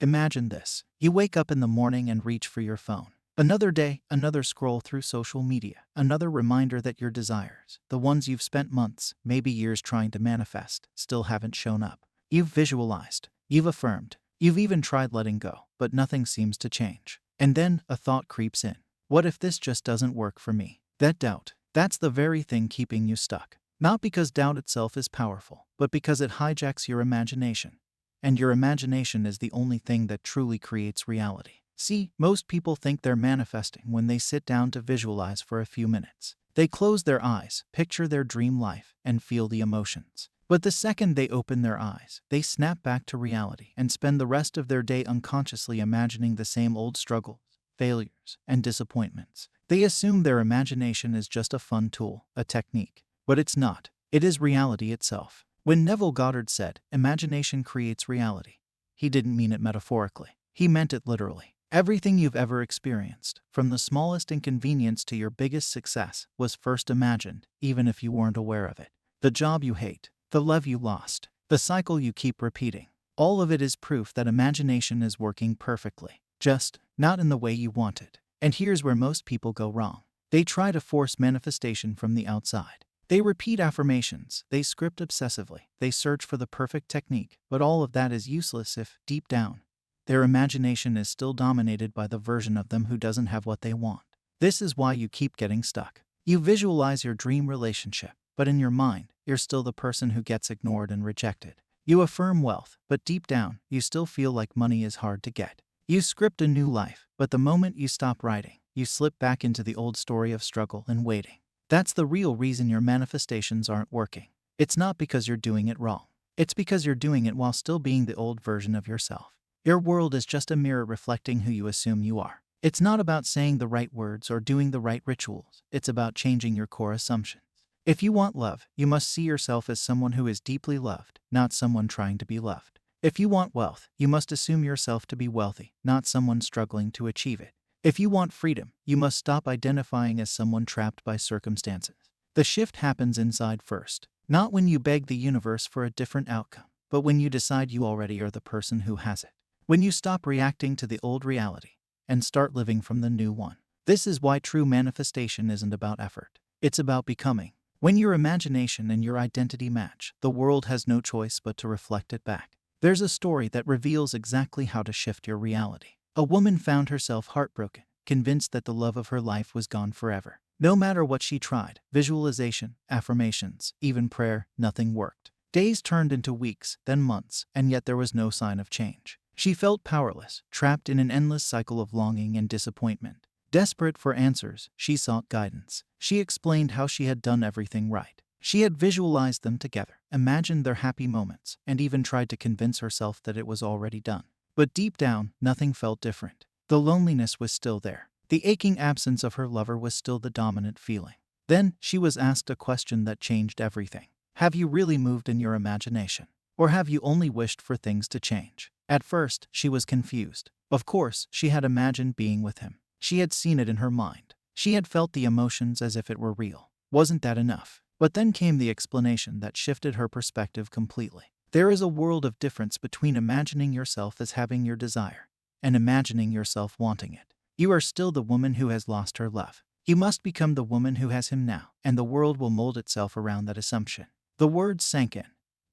Imagine this. You wake up in the morning and reach for your phone. Another day, another scroll through social media, another reminder that your desires, the ones you've spent months, maybe years trying to manifest, still haven't shown up. You've visualized, you've affirmed, you've even tried letting go, but nothing seems to change. And then a thought creeps in. What if this just doesn't work for me? That doubt, that's the very thing keeping you stuck. Not because doubt itself is powerful, but because it hijacks your imagination. And your imagination is the only thing that truly creates reality. See, most people think they're manifesting when they sit down to visualize for a few minutes. They close their eyes, picture their dream life, and feel the emotions. But the second they open their eyes, they snap back to reality and spend the rest of their day unconsciously imagining the same old struggles, failures, and disappointments. They assume their imagination is just a fun tool, a technique. But it's not. It is reality itself. When Neville Goddard said, "Imagination creates reality," he didn't mean it metaphorically. He meant it literally. Everything you've ever experienced, from the smallest inconvenience to your biggest success, was first imagined, even if you weren't aware of it. The job you hate, the love you lost, the cycle you keep repeating. All of it is proof that imagination is working perfectly, just not in the way you want it. And here's where most people go wrong. They try to force manifestation from the outside. They repeat affirmations, they script obsessively, they search for the perfect technique, but all of that is useless if, deep down, their imagination is still dominated by the version of them who doesn't have what they want. This is why you keep getting stuck. You visualize your dream relationship, but in your mind, you're still the person who gets ignored and rejected. You affirm wealth, but deep down, you still feel like money is hard to get. You script a new life, but the moment you stop writing, you slip back into the old story of struggle and waiting. That's the real reason your manifestations aren't working. It's not because you're doing it wrong. It's because you're doing it while still being the old version of yourself. Your world is just a mirror reflecting who you assume you are. It's not about saying the right words or doing the right rituals. It's about changing your core assumptions. If you want love, you must see yourself as someone who is deeply loved, not someone trying to be loved. If you want wealth, you must assume yourself to be wealthy, not someone struggling to achieve it. If you want freedom, you must stop identifying as someone trapped by circumstances. The shift happens inside first, not when you beg the universe for a different outcome, but when you decide you already are the person who has it. When you stop reacting to the old reality and start living from the new one. This is why true manifestation isn't about effort. It's about becoming. When your imagination and your identity match, the world has no choice but to reflect it back. There's a story that reveals exactly how to shift your reality. A woman found herself heartbroken, convinced that the love of her life was gone forever. No matter what she tried, visualization, affirmations, even prayer, nothing worked. Days turned into weeks, then months, and yet there was no sign of change. She felt powerless, trapped in an endless cycle of longing and disappointment. Desperate for answers, she sought guidance. She explained how she had done everything right. She had visualized them together, imagined their happy moments, and even tried to convince herself that it was already done. But deep down, nothing felt different. The loneliness was still there. The aching absence of her lover was still the dominant feeling. Then, she was asked a question that changed everything. Have you really moved in your imagination? Or have you only wished for things to change? At first, she was confused. Of course, she had imagined being with him. She had seen it in her mind. She had felt the emotions as if it were real. Wasn't that enough? But then came the explanation that shifted her perspective completely. There is a world of difference between imagining yourself as having your desire and imagining yourself wanting it. You are still the woman who has lost her love. You must become the woman who has him now, and the world will mold itself around that assumption. The words sank in,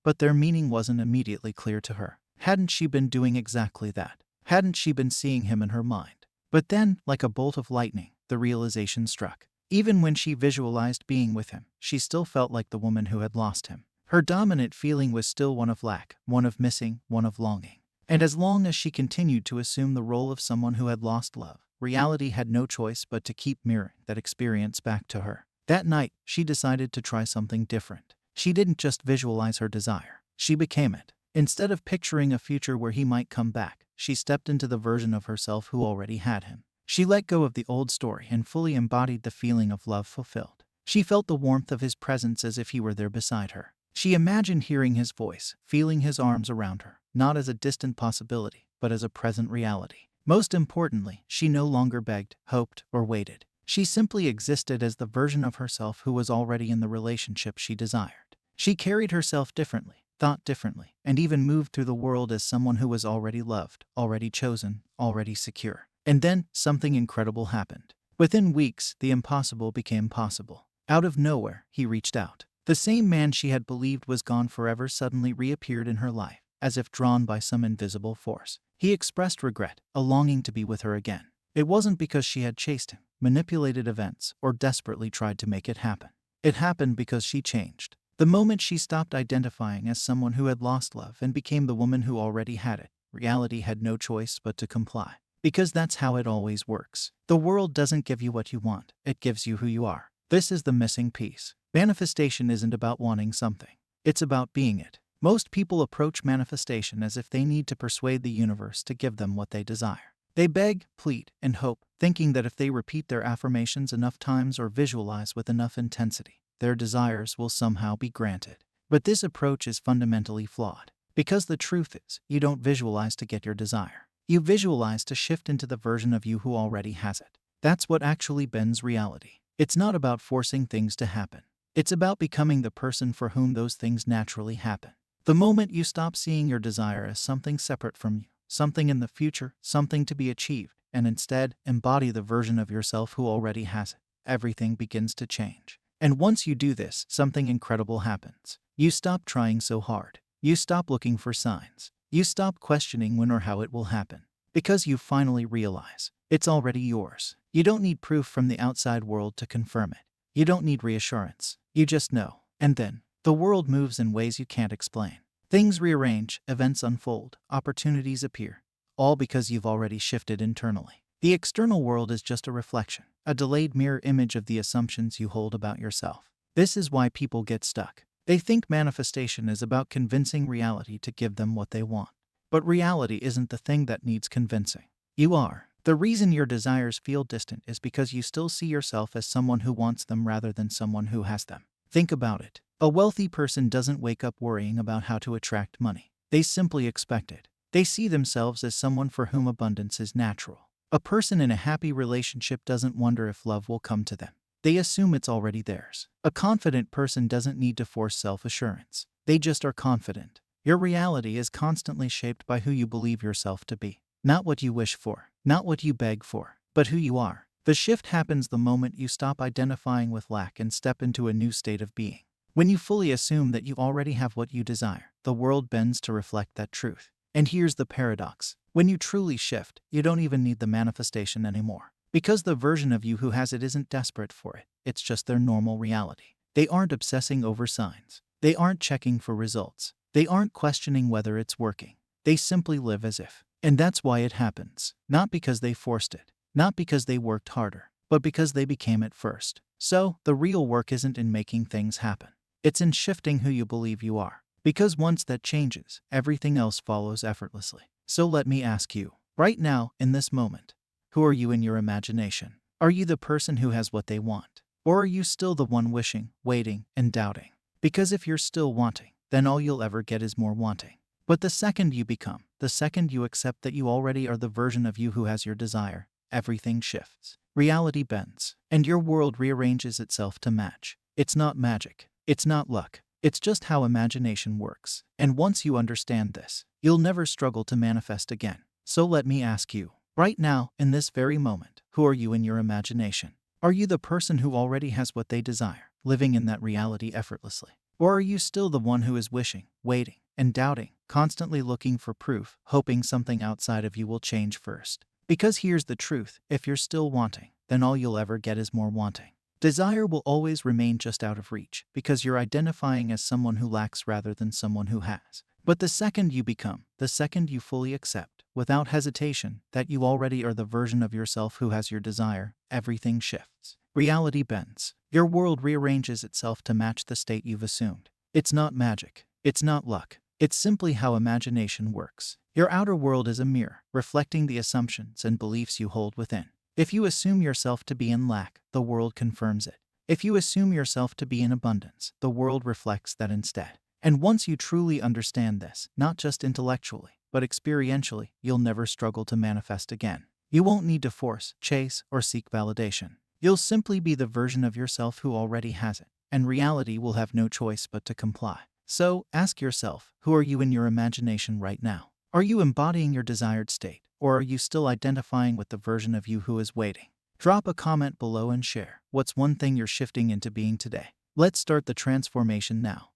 but their meaning wasn't immediately clear to her. Hadn't she been doing exactly that? Hadn't she been seeing him in her mind? But then, like a bolt of lightning, the realization struck. Even when she visualized being with him, she still felt like the woman who had lost him. Her dominant feeling was still one of lack, one of missing, one of longing. And as long as she continued to assume the role of someone who had lost love, reality had no choice but to keep mirroring that experience back to her. That night, she decided to try something different. She didn't just visualize her desire. She became it. Instead of picturing a future where he might come back, she stepped into the version of herself who already had him. She let go of the old story and fully embodied the feeling of love fulfilled. She felt the warmth of his presence as if he were there beside her. She imagined hearing his voice, feeling his arms around her, not as a distant possibility, but as a present reality. Most importantly, she no longer begged, hoped, or waited. She simply existed as the version of herself who was already in the relationship she desired. She carried herself differently, thought differently, and even moved through the world as someone who was already loved, already chosen, already secure. And then, something incredible happened. Within weeks, the impossible became possible. Out of nowhere, he reached out. The same man she had believed was gone forever suddenly reappeared in her life, as if drawn by some invisible force. He expressed regret, a longing to be with her again. It wasn't because she had chased him, manipulated events, or desperately tried to make it happen. It happened because she changed. The moment she stopped identifying as someone who had lost love and became the woman who already had it, reality had no choice but to comply. Because that's how it always works. The world doesn't give you what you want, it gives you who you are. This is the missing piece. Manifestation isn't about wanting something. It's about being it. Most people approach manifestation as if they need to persuade the universe to give them what they desire. They beg, plead, and hope, thinking that if they repeat their affirmations enough times or visualize with enough intensity, their desires will somehow be granted. But this approach is fundamentally flawed. Because the truth is, you don't visualize to get your desire. You visualize to shift into the version of you who already has it. That's what actually bends reality. It's not about forcing things to happen. It's about becoming the person for whom those things naturally happen. The moment you stop seeing your desire as something separate from you, something in the future, something to be achieved, and instead embody the version of yourself who already has it, everything begins to change. And once you do this, something incredible happens. You stop trying so hard. You stop looking for signs. You stop questioning when or how it will happen. Because you finally realize it's already yours. You don't need proof from the outside world to confirm it. You don't need reassurance. You just know. And then, the world moves in ways you can't explain. Things rearrange, events unfold, opportunities appear. All because you've already shifted internally. The external world is just a reflection, a delayed mirror image of the assumptions you hold about yourself. This is why people get stuck. They think manifestation is about convincing reality to give them what they want. But reality isn't the thing that needs convincing. You are. The reason your desires feel distant is because you still see yourself as someone who wants them rather than someone who has them. Think about it. A wealthy person doesn't wake up worrying about how to attract money. They simply expect it. They see themselves as someone for whom abundance is natural. A person in a happy relationship doesn't wonder if love will come to them. They assume it's already theirs. A confident person doesn't need to force self-assurance. They just are confident. Your reality is constantly shaped by who you believe yourself to be. Not what you wish for, not what you beg for, but who you are. The shift happens the moment you stop identifying with lack and step into a new state of being. When you fully assume that you already have what you desire, the world bends to reflect that truth. And here's the paradox. When you truly shift, you don't even need the manifestation anymore. Because the version of you who has it isn't desperate for it, it's just their normal reality. They aren't obsessing over signs. They aren't checking for results. They aren't questioning whether it's working. They simply live as if. And that's why it happens. Not because they forced it. Not because they worked harder. But because they became it first. So, the real work isn't in making things happen. It's in shifting who you believe you are. Because once that changes, everything else follows effortlessly. So let me ask you, right now, in this moment, who are you in your imagination? Are you the person who has what they want? Or are you still the one wishing, waiting, and doubting? Because if you're still wanting, then all you'll ever get is more wanting. But the second you become, the second you accept that you already are the version of you who has your desire, everything shifts. Reality bends, and your world rearranges itself to match. It's not magic. It's not luck. It's just how imagination works. And once you understand this, you'll never struggle to manifest again. So let me ask you, right now, in this very moment, who are you in your imagination? Are you the person who already has what they desire, living in that reality effortlessly? Or are you still the one who is wishing, waiting, and doubting, constantly looking for proof, hoping something outside of you will change first? Because here's the truth, if you're still wanting, then all you'll ever get is more wanting. Desire will always remain just out of reach, because you're identifying as someone who lacks rather than someone who has. But the second you become, the second you fully accept, without hesitation, that you already are the version of yourself who has your desire, everything shifts. Reality bends. Your world rearranges itself to match the state you've assumed. It's not magic. It's not luck. It's simply how imagination works. Your outer world is a mirror, reflecting the assumptions and beliefs you hold within. If you assume yourself to be in lack, the world confirms it. If you assume yourself to be in abundance, the world reflects that instead. And once you truly understand this, not just intellectually, but experientially, you'll never struggle to manifest again. You won't need to force, chase, or seek validation. You'll simply be the version of yourself who already has it, and reality will have no choice but to comply. So, ask yourself, who are you in your imagination right now? Are you embodying your desired state, or are you still identifying with the version of you who is waiting? Drop a comment below and share what's one thing you're shifting into being today. Let's start the transformation now.